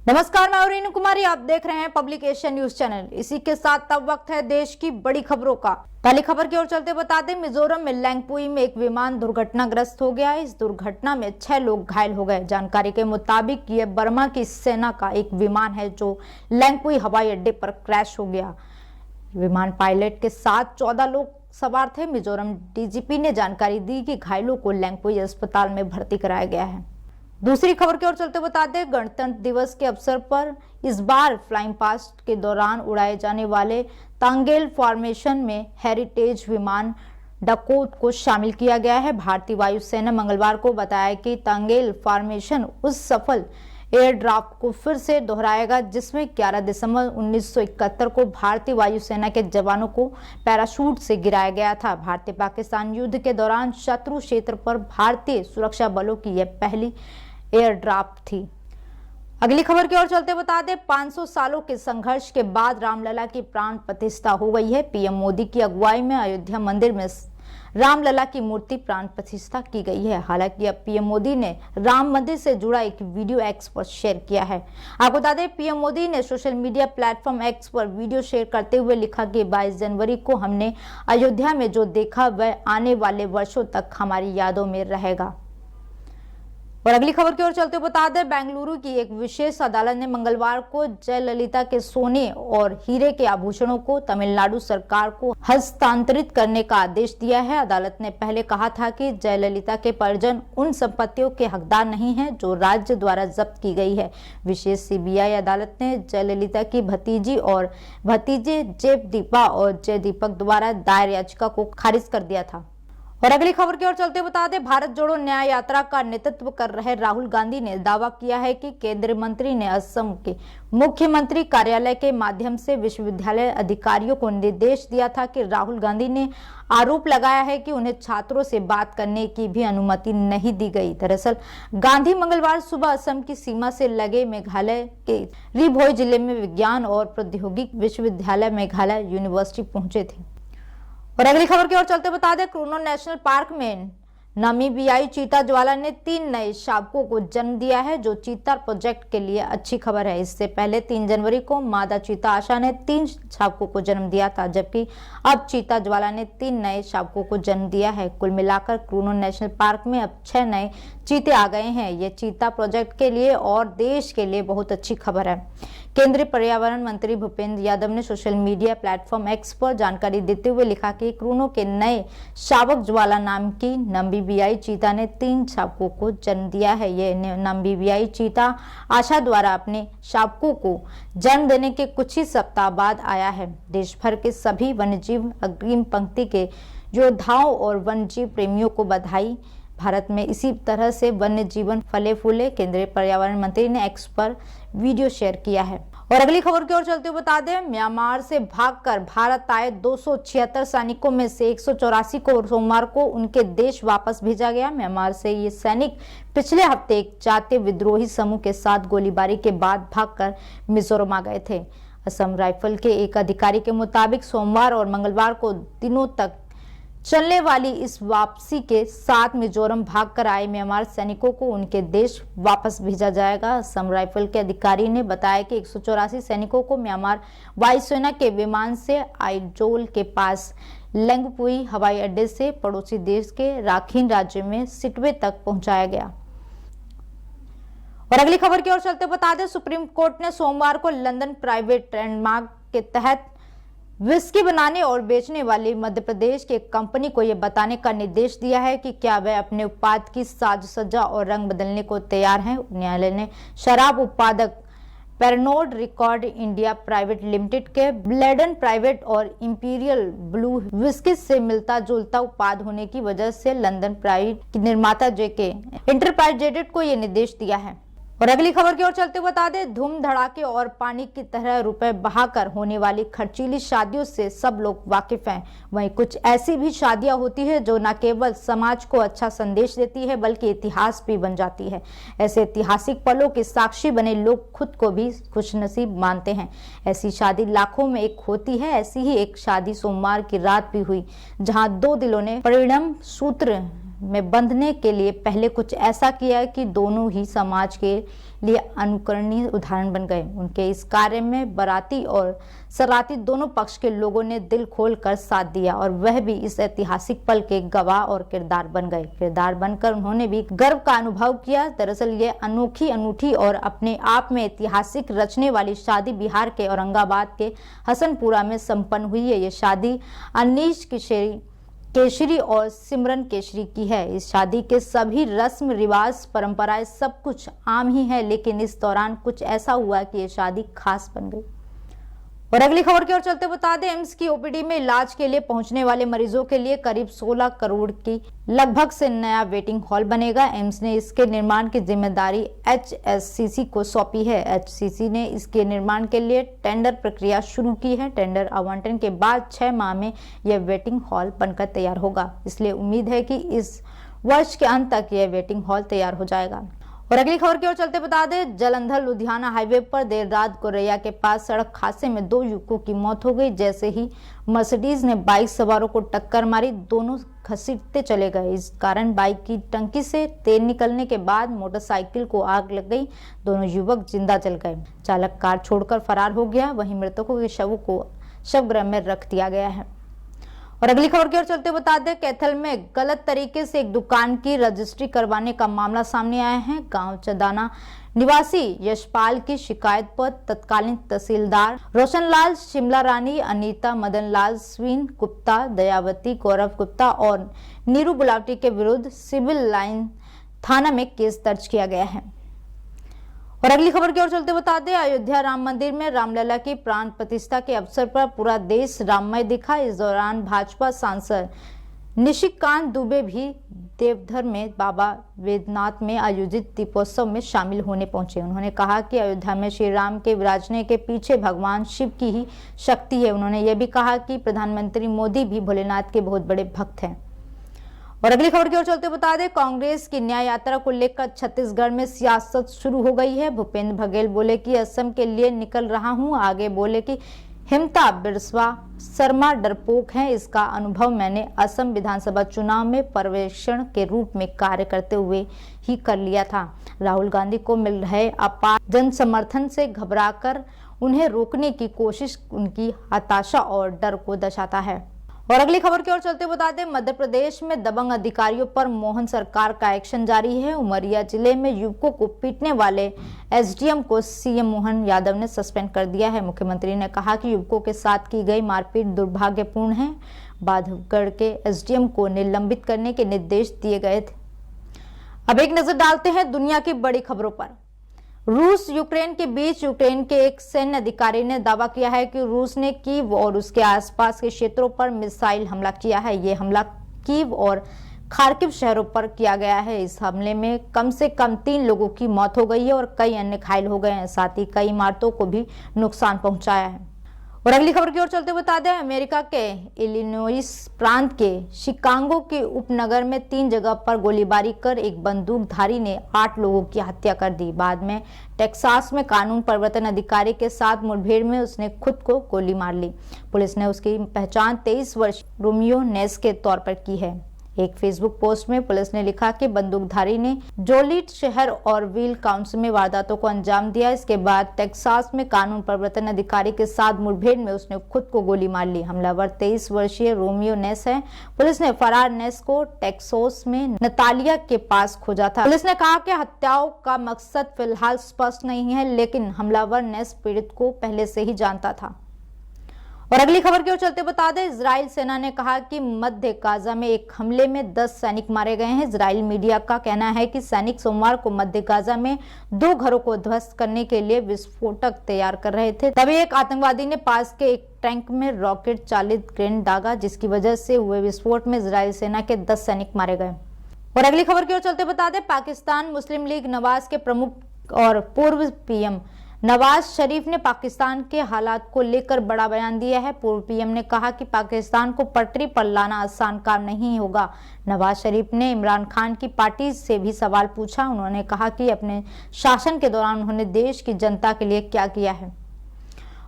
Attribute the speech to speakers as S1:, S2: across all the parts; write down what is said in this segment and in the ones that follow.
S1: नमस्कार, मैं रीनू कुमारी। आप देख रहे हैं पब्लिक एशियन न्यूज चैनल। इसी के साथ तब वक्त है देश की बड़ी खबरों का। पहली खबर की ओर चलते बता दें, मिजोरम में लैंगपुई में एक विमान दुर्घटनाग्रस्त हो गया। इस दुर्घटना में 6 लोग घायल हो गए। जानकारी के मुताबिक ये बर्मा की सेना का एक विमान है जो लैंगपुई हवाई अड्डे पर क्रैश हो गया। विमान पायलट के साथ 14 लोग सवार थे। मिजोरम डीजीपी ने जानकारी दी कि घायलों को लैंगपुई अस्पताल में भर्ती कराया गया है। दूसरी खबर की ओर चलते बता दें, गणतंत्र दिवस के अवसर पर इस बार फ्लाइंग पास्ट के दौरान उड़ाए जाने वाले तांगेल फॉर्मेशन में हेरिटेज विमान डकोट को शामिल किया गया है। भारतीय वायुसेना मंगलवार को बताया कि तांगेल फॉर्मेशन उस सफल एयर ड्राफ्ट को फिर से दोहराएगा जिसमें 11 दिसंबर 1971 को भारतीय वायुसेना के जवानों को पैराशूट से गिराया गया था। भारतीय पाकिस्तान युद्ध के दौरान शत्रु क्षेत्र पर भारतीय सुरक्षा बलों की यह पहली एयर ड्राफ्ट थी। अगली खबर की ओर चलते बता दें, 500 सालों के संघर्ष के बाद रामलला की प्राण प्रतिष्ठा हो गई है। पीएम मोदी की अगुवाई में अयोध्या मंदिर में रामलला की मूर्ति प्राण प्रतिष्ठा की गई है। हालांकि अब पीएम मोदी ने राम मंदिर से जुड़ा एक वीडियो एक्स पर शेयर किया है। आपको बता दें, पीएम मोदी ने सोशल मीडिया प्लेटफॉर्म एक्स पर वीडियो शेयर करते हुए लिखा कि 22 जनवरी को हमने अयोध्या में जो देखा वह आने वाले वर्षों तक हमारी यादों में रहेगा। और अगली खबर की ओर चलते हुए बता दें, बेंगलुरु की एक विशेष अदालत ने मंगलवार को जयललिता के सोने और हीरे के आभूषणों को तमिलनाडु सरकार को हस्तांतरित करने का आदेश दिया है। अदालत ने पहले कहा था कि जयललिता के परिजन उन संपत्तियों के हकदार नहीं हैं जो राज्य द्वारा जब्त की गई है। विशेष सीबीआई अदालत ने जयललिता की भतीजी और भतीजे जयदीपा और जयदीपक द्वारा दायर याचिका को खारिज कर दिया था। और अगली खबर की ओर चलते बता दें, भारत जोड़ो न्याय यात्रा का नेतृत्व कर रहे राहुल गांधी ने दावा किया है कि केंद्रीय मंत्री ने असम के मुख्यमंत्री कार्यालय के माध्यम से विश्वविद्यालय अधिकारियों को निर्देश दिया था कि राहुल गांधी ने आरोप लगाया है कि उन्हें छात्रों से बात करने की भी अनुमति नहीं दी गई। दरअसल गांधी मंगलवार सुबह असम की सीमा से लगे मेघालय के रिभोई जिले में विज्ञान और प्रौद्योगिकी विश्वविद्यालय मेघालय यूनिवर्सिटी पहुंचे थे। और अगली खबर की ओर चलते बता दें, क्रूनो नेशनल पार्क में नामीबियाई चीता ज्वाला ने 3 नए शावकों को जन्म दिया है जो चीता प्रोजेक्ट के लिए अच्छी खबर है। इससे पहले 3 जनवरी को मादा चीता आशा ने 3 शावकों को जन्म दिया था, जबकि अब चीता ज्वाला ने 3 नए शावकों को जन्म दिया है। कुल मिलाकर क्रूनो नेशनल पार्क में अब 6 नए चीते आ गए हैं। ये चीता प्रोजेक्ट के लिए और देश के लिए बहुत अच्छी खबर है। केंद्रीय पर्यावरण मंत्री भूपेंद्र यादव ने सोशल मीडिया प्लेटफॉर्म एक्स पर जानकारी देते हुए लिखा कि क्रूनो के नए शावक ज्वाला नाम की नामीबियाई चीता ने 3 शावकों को जन्म दिया है। ये नामीबियाई चीता आशा द्वारा अपने शावकों को जन्म देने के कुछ ही सप्ताह बाद आया है। देश भर के सभी वन्यजीव अग्रिम पंक्ति के योद्धाओं और वन्यजीव प्रेमियों को बधाई। भारत में इसी तरह से वन्य जीवन फले फूले। केंद्रीय पर्यावरण मंत्री ने एक्स पर वीडियो शेयर किया है। और अगली खबर की ओर चलते हुए बता दें, म्यांमार से भागकर भारत आए 276 सैनिकों में से 184 को सोमवार को उनके देश वापस भेजा गया। म्यांमार से ये सैनिक पिछले हफ्ते एक जातीय विद्रोही समूह के साथ गोलीबारी के बाद भागकर मिजोरम आ गए थे। असम राइफल के एक अधिकारी के मुताबिक सोमवार और मंगलवार को दिनों तक चलने वाली इस वापसी के साथ मिजोरम भागकर आए म्यांमार सैनिकों को उनके देश वापस भेजा जाएगा। असम राइफल के अधिकारी ने बताया कि 184 सैनिकों को म्यांमार वायुसेना के विमान से आइजोल के पास लैंगपुई हवाई अड्डे से पड़ोसी देश के राखीन राज्य में सिटवे तक पहुंचाया गया। और अगली खबर की ओर चलते बता दें, सुप्रीम कोर्ट ने सोमवार को लंदन प्राइवेट ट्रेडमार्क के तहत विस्की बनाने और बेचने वाली मध्य प्रदेश की कंपनी को यह बताने का निर्देश दिया है कि क्या वह अपने उत्पाद की साज सज्जा और रंग बदलने को तैयार है। न्यायालय ने शराब उत्पादक Pernod record India private limited के ब्लेडन प्राइवेट और इंपीरियल ब्लू विस्की से मिलता जुलता उत्पाद होने की वजह से लंदन प्राइवेट निर्माता जेके इंटरप्राइजेज को यह निर्देश दिया है। और अगली खबर की ओर चलते बता दें, धूम धड़ाके और पानी की तरह रुपए बहाकर होने वाली खर्चीली शादियों से सब लोग वाकिफ हैं। वहीं कुछ ऐसी भी शादियां होती है जो न केवल समाज को अच्छा संदेश देती है बल्कि इतिहास भी बन जाती है। ऐसे ऐतिहासिक पलों के साक्षी बने लोग खुद को भी खुशनसीब मानते हैं। ऐसी शादी लाखों में एक होती है। ऐसी ही एक शादी सोमवार की रात भी हुई जहाँ 2 दिलों ने परिणम सूत्र में बंधने के लिए पहले कुछ ऐसा किया कि दोनों ही समाज के लिए अनुकरणीय उदाहरण बन गए। उनके इस कार्य में बाराती और सराती दोनों पक्ष के लोगों ने दिल खोल कर साथ दिया और वह भी इस ऐतिहासिक पल के गवाह और किरदार बन गए। किरदार बनकर उन्होंने भी गर्व का अनुभव किया। दरअसल ये अनूठी और अपने आप में ऐतिहासिक रचने वाली शादी बिहार के औरंगाबाद के हसनपुरा में संपन्न हुई है। ये शादी अनीश केशरी और सिमरन केशरी की है। इस शादी के सभी रस्म रिवाज परंपराएं सब कुछ आम ही है, लेकिन इस दौरान कुछ ऐसा हुआ कि ये शादी खास बन गई। और अगली खबर की ओर चलते बता दें, एम्स की ओपीडी में इलाज के लिए पहुंचने वाले मरीजों के लिए करीब 16 करोड़ की लगभग से नया वेटिंग हॉल बनेगा। एम्स ने इसके निर्माण की जिम्मेदारी HSCC को सौंपी है। HCC ने इसके निर्माण के लिए टेंडर प्रक्रिया शुरू की है। टेंडर आवंटन के बाद 6 माह में यह वेटिंग हॉल बनकर तैयार होगा। इसलिए उम्मीद है कि इस वर्ष के अंत तक यह वेटिंग हॉल तैयार हो जाएगा। और अगली खबर की ओर चलते बता दें, जालंधर लुधियाना हाईवे पर देर रात गोरैया के पास सड़क हादसे में 2 युवकों की मौत हो गई। जैसे ही मर्सिडीज ने बाइक सवारों को टक्कर मारी, दोनों घसीटते चले गए। इस कारण बाइक की टंकी से तेल निकलने के बाद मोटरसाइकिल को आग लग गई। दोनों युवक जिंदा जल गए। चालक कार छोड़कर फरार हो गया। वहीं मृतकों के शवों को शवगृह में रख दिया गया है। और अगली खबर की ओर चलते बता दें, कैथल में गलत तरीके से एक दुकान की रजिस्ट्री करवाने का मामला सामने आया है। गांव चदाना निवासी यशपाल की शिकायत पर तत्कालीन तहसीलदार रोशनलाल, शिमला रानी, अनीता, मदनलाल, स्वीन गुप्ता, दयावती, गौरव गुप्ता और नीरू बुलावटी के विरुद्ध सिविल लाइन थाना में केस दर्ज किया गया है। और अगली खबर की ओर चलते बता दें, अयोध्या राम मंदिर में रामलला की प्राण प्रतिष्ठा के अवसर पर पूरा देश राममय दिखा। इस दौरान भाजपा सांसद निशिकांत दुबे भी देवघर में बाबा वेदनाथ में आयोजित दीपोत्सव में शामिल होने पहुंचे। उन्होंने कहा कि अयोध्या में श्री राम के विराजने के पीछे भगवान शिव की ही शक्ति है। उन्होंने ये भी कहा कि प्रधानमंत्री मोदी भी भोलेनाथ के बहुत बड़े भक्त हैं। और अगली खबर की ओर चलते बता दें, कांग्रेस की न्याय यात्रा को लेकर छत्तीसगढ़ में सियासत शुरू हो गई है। भूपेंद्र बघेल बोले कि असम के लिए निकल रहा हूं। आगे बोले कि हिमंता बिस्वा शर्मा डरपोक हैं। इसका अनुभव मैंने असम विधानसभा चुनाव में पर्यवेक्षण के रूप में कार्य करते हुए ही कर लिया था। राहुल गांधी को मिल रहे अपार जन समर्थन से घबराकर उन्हें रोकने की कोशिश उनकी हताशा और डर को दर्शाता है। और अगली खबर की ओर चलते बता दें, मध्य प्रदेश में दबंग अधिकारियों पर मोहन सरकार का एक्शन जारी है। उमरिया जिले में युवकों को पीटने वाले एसडीएम को सीएम मोहन यादव ने सस्पेंड कर दिया है। मुख्यमंत्री ने कहा कि युवकों के साथ की गई मारपीट दुर्भाग्यपूर्ण है। बांधवगढ़ के एसडीएम को निलंबित करने के निर्देश दिए गए थे। अब एक नजर डालते हैं दुनिया की बड़ी खबरों पर। रूस यूक्रेन के बीच यूक्रेन के एक सैन्य अधिकारी ने दावा किया है कि रूस ने कीव और उसके आसपास के क्षेत्रों पर मिसाइल हमला किया है। ये हमला कीव और खार्किव शहरों पर किया गया है। इस हमले में कम से कम 3 लोगों की मौत हो गई है और कई अन्य घायल हो गए हैं। साथ ही कई इमारतों को भी नुकसान पहुंचाया है। और अगली खबर की ओर चलते बता दें, अमेरिका के इलिनोइस प्रांत के शिकागो के उपनगर में 3 जगह पर गोलीबारी कर एक बंदूकधारी ने 8 लोगों की हत्या कर दी। बाद में टेक्सास में कानून प्रवर्तन अधिकारी के साथ मुठभेड़ में उसने खुद को गोली मार ली। पुलिस ने उसकी पहचान 23 वर्ष रोमियो नेस के तौर पर की है। एक फेसबुक पोस्ट में पुलिस ने लिखा कि बंदूकधारी ने जोलीट शहर और व्हील काउंटी में वारदातों को अंजाम दिया। इसके बाद टेक्सास में कानून प्रवर्तन अधिकारी के साथ मुठभेड़ में उसने खुद को गोली मार ली। हमलावर 23 वर्षीय रोमियो नेस है। पुलिस ने फरार नेस को टेक्सास में नतालिया के पास खोजा था। पुलिस ने कहा कि हत्याओं का मकसद फिलहाल स्पष्ट नहीं है, लेकिन हमलावर नेस पीड़ित को पहले से ही जानता था। और अगली खबर की ओर चलते बता दें, इजराइल सेना ने कहा कि मध्य गाजा में एक हमले में 10 सैनिक मारे गए हैं। इजराइल मीडिया का कहना है कि सैनिक सोमवार को मध्य गाजा में 2 घरों को ध्वस्त करने के लिए विस्फोटक तैयार कर रहे थे। तभी एक आतंकवादी ने पास के एक टैंक में रॉकेट चालित ग्रेनेड दागा, जिसकी वजह से हुए विस्फोट में इजराइल सेना के 10 सैनिक मारे गए। और अगली खबर की ओर चलते बता दें, पाकिस्तान मुस्लिम लीग नवाज के प्रमुख और पूर्व पीएम नवाज शरीफ ने पाकिस्तान के हालात को लेकर बड़ा बयान दिया है। पूर्व पीएम ने कहा कि पाकिस्तान को पटरी पर लाना आसान काम नहीं होगा। नवाज शरीफ ने इमरान खान की पार्टी से भी सवाल पूछा। उन्होंने कहा कि अपने शासन के दौरान उन्होंने देश की जनता के लिए क्या किया है।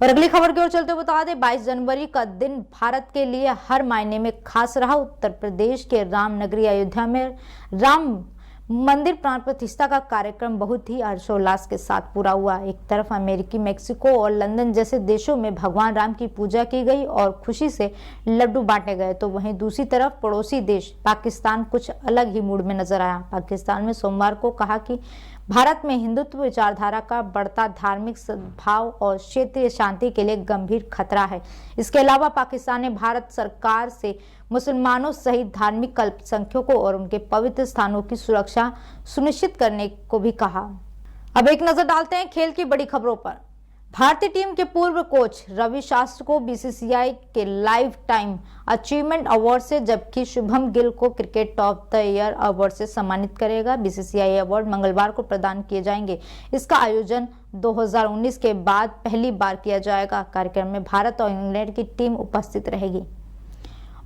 S1: और अगली खबर की ओर चलते हुए बता दें 22 जनवरी का दिन भारत के लिए हर मायने में खास रहा। उत्तर प्रदेश के रामनगरी अयोध्या में राम मंदिर प्राण प्रतिष्ठा का कार्यक्रम बहुत ही हर्षोल्लास के साथ पूरा हुआ। एक तरफ अमेरिकी, मेक्सिको और लंदन जैसे देशों में भगवान राम की पूजा की गई और खुशी से लड्डू बांटे गए, तो वहीं दूसरी तरफ पड़ोसी देश पाकिस्तान कुछ अलग ही मूड में नजर आया। पाकिस्तान में सोमवार को कहा कि भारत में हिंदुत्व विचारधारा का बढ़ता धार्मिक सद्भाव और क्षेत्रीय शांति के लिए गंभीर खतरा है। इसके अलावा पाकिस्तान ने भारत सरकार से मुसलमानों सहित धार्मिक अल्पसंख्यकों और उनके पवित्र स्थानों की सुरक्षा सुनिश्चित करने को भी कहा। अब एक नजर डालते हैं खेल की बड़ी खबरों पर। भारतीय टीम के पूर्व कोच रवि शास्त्री को बीसीसीआई के लाइफ टाइम अचीवमेंट अवार्ड से, जबकि शुभम गिल को cricket of the year award से सम्मानित करेगा। बीसीसीआई अवार्ड मंगलवार को प्रदान किए जाएंगे। इसका आयोजन 2019 के बाद पहली बार किया जाएगा। कार्यक्रम में भारत और इंग्लैंड की टीम उपस्थित रहेगी।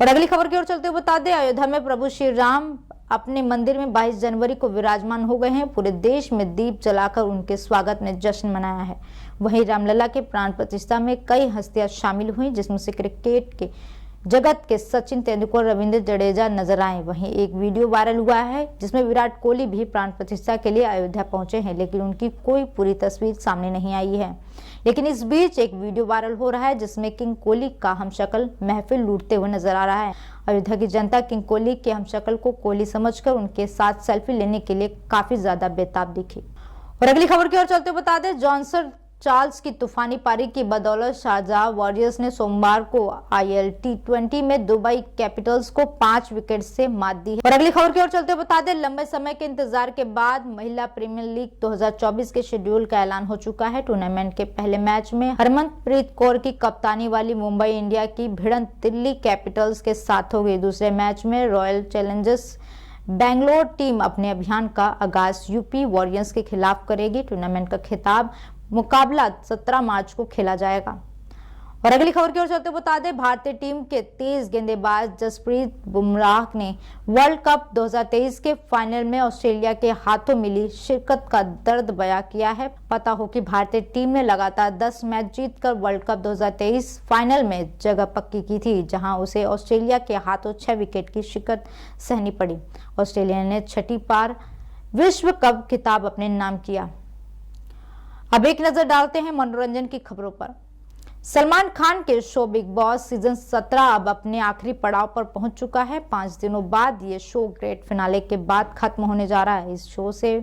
S1: और अगली खबर की ओर चलते हुए बता दें, अयोध्या में प्रभु श्री राम अपने मंदिर में 22 जनवरी को विराजमान हो गए हैं। पूरे देश में दीप जलाकर उनके स्वागत में जश्न मनाया है। वहीं रामलला के प्राण प्रतिष्ठा में कई हस्तियां शामिल हुई, जिसमें से क्रिकेट के जगत के सचिन तेंदुलकर, रविंद्र जडेजा नजर आए। वहीं एक वीडियो वायरल हुआ है जिसमें विराट कोहली भी प्राण प्रतिष्ठा के लिए अयोध्या पहुंचे हैं, लेकिन उनकी कोई पूरी तस्वीर सामने नहीं आई है। लेकिन इस बीच एक वीडियो वायरल हो रहा है जिसमें किंग कोहली का हमशक्ल महफिल लूटते हुए नजर आ रहा है। अयोध्या की जनता किंग कोहली के हमशक्ल को कोहली समझकर उनके साथ सेल्फी लेने के लिए काफी ज्यादा बेताब दिखी। और अगली खबर की ओर चलते हुए बता दें, जॉनसन चार्ल्स की तूफानी पारी की बदौलत शारजाह वॉरियर्स ने सोमवार को IL T20 में दुबई कैपिटल्स को 5 विकेट से मात दी है। और अगली खबर की ओर चलते बता दें, लंबे समय के इंतजार के बाद महिला प्रीमियर लीग 2024 के शेड्यूल का ऐलान हो चुका है। टूर्नामेंट के पहले मैच में हरमनप्रीत कौर की कप्तानी वाली मुंबई इंडिया की भिड़ंत दिल्ली कैपिटल्स के साथ हो गई। दूसरे मैच में रॉयल चैलेंजर्स बैंगलोर टीम अपने अभियान का आगाज यूपी वॉरियर्स के खिलाफ करेगी। टूर्नामेंट का खिताब मुकाबला 17 मार्च को खेला जाएगा। और अगली खबर की ओर चलते बता दें, भारतीय टीम के तेज गेंदबाज जसप्रीत बुमराह ने वर्ल्ड कप 2023 के फाइनल में ऑस्ट्रेलिया के हाथों मिली शिकस्त का दर्द बयां किया है। पता हो कि भारतीय टीम ने लगातार 10 मैच जीतकर वर्ल्ड कप 2023 फाइनल में जगह पक्की की थी, जहां उसे ऑस्ट्रेलिया के हाथों 6 विकेट की शिकस्त सहनी पड़ी। ऑस्ट्रेलिया ने 6ठी बार विश्व कप खिताब अपने नाम किया। अब एक नजर डालते हैं मनोरंजन की खबरों पर। सलमान खान के शो बिग बॉस सीजन 17 अब अपने आखिरी पड़ाव पर पहुंच चुका है। 5 दिनों बाद ये शो ग्रेट फिनाले के बाद खत्म होने जा रहा है। इस शो से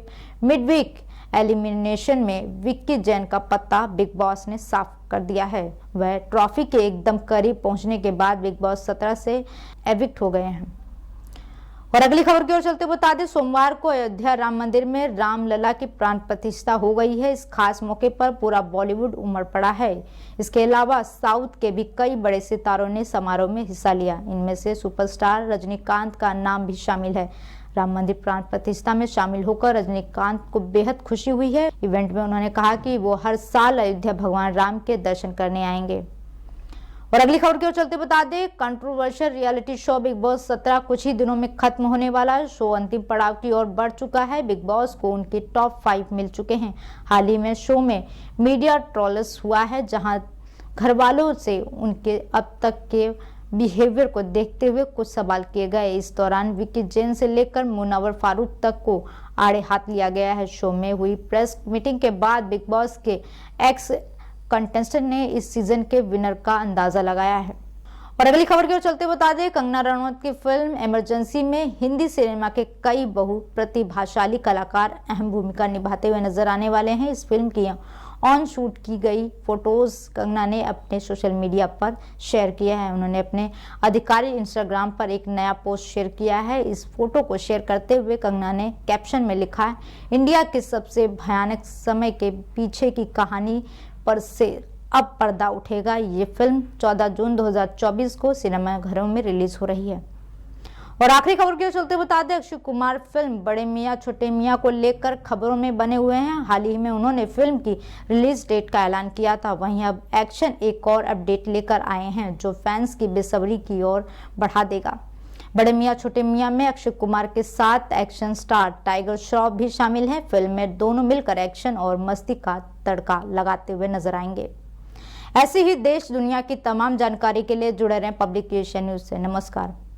S1: मिडवीक एलिमिनेशन में विक्की जैन का पत्ता बिग बॉस ने साफ कर दिया है। वह ट्रॉफी के एकदम करीब पहुंचने के बाद बिग बॉस 17 से एविक्ट हो गए हैं। और अगली खबर की ओर चलते बता दें, सोमवार को अयोध्या राम मंदिर में रामलला की प्राण प्रतिष्ठा हो गई है। इस खास मौके पर पूरा बॉलीवुड उमड़ पड़ा है। इसके अलावा साउथ के भी कई बड़े सितारों ने समारोह में हिस्सा लिया। इनमें से सुपरस्टार रजनीकांत का नाम भी शामिल है। राम मंदिर प्राण प्रतिष्ठा में शामिल होकर रजनीकांत को बेहद खुशी हुई है। इवेंट में उन्होंने कहा कि वो हर साल अयोध्या भगवान राम के दर्शन करने आएंगे। और अगली खबर की ओर चलते बता दें, controversial reality show big boss 17 कुछ ही दिनों में खत्म होने वाला है। शो अंतिम पड़ाव की ओर बढ़ चुका है। बिग बॉस को उनके टॉप 5 मिल चुके हैं। हाल ही में शो में मीडिया ट्रोल्स हुआ है, जहां घर वालों से उनके अब तक के बिहेवियर को देखते हुए कुछ सवाल किए गए। इस दौरान विक्की जैन से लेकर मुनव्वर फारूक तक को आड़े हाथ लिया गया है। शो में हुई प्रेस मीटिंग के बाद बिग बॉस के एक्स कंटेस्टेंट ने इस सीजन के विनर का अंदाजा लगाया है। और अगली खबर की ओर चलते बता दें, कंगना रनौत की फिल्म इमरजेंसी में हिंदी सिनेमा के कई बहुप्रतिभाशाली कलाकार अहम भूमिका निभाते हुए नजर आने वाले हैं। इस फिल्म की ऑन शूट की गई फोटोज कंगना ने अपने सोशल मीडिया पर शेयर किया है। उन्होंने अपने आधिकारिक इंस्टाग्राम पर एक नया पोस्ट शेयर किया है। इस फोटो को शेयर करते हुए कंगना ने कैप्शन में लिखा है, इंडिया के सबसे भयानक समय के पीछे की कहानी पर से अब पर्दा उठेगा। ये फिल्म 14 जून 2024 को सिनेमाघरों में रिलीज हो रही है। और आखिरी खबर की ओर चलते बता दें, अक्षय कुमार फिल्म बड़े मियां छोटे मियां को लेकर खबरों में बने हुए हैं। हाल ही में उन्होंने फिल्म की रिलीज डेट का ऐलान किया था। वहीं अब एक्शन एक और अपडेट लेकर आए हैं, जो फैंस की बेसब्री की ओर बढ़ा देगा। बड़े मियां छोटे मियां में अक्षय कुमार के साथ एक्शन स्टार टाइगर श्रॉफ भी शामिल हैं। फिल्म में दोनों मिलकर एक्शन और मस्ती का तड़का लगाते हुए नजर आएंगे। ऐसी ही देश दुनिया की तमाम जानकारी के लिए जुड़े रहें पब्लिक एशिया न्यूज से। नमस्कार।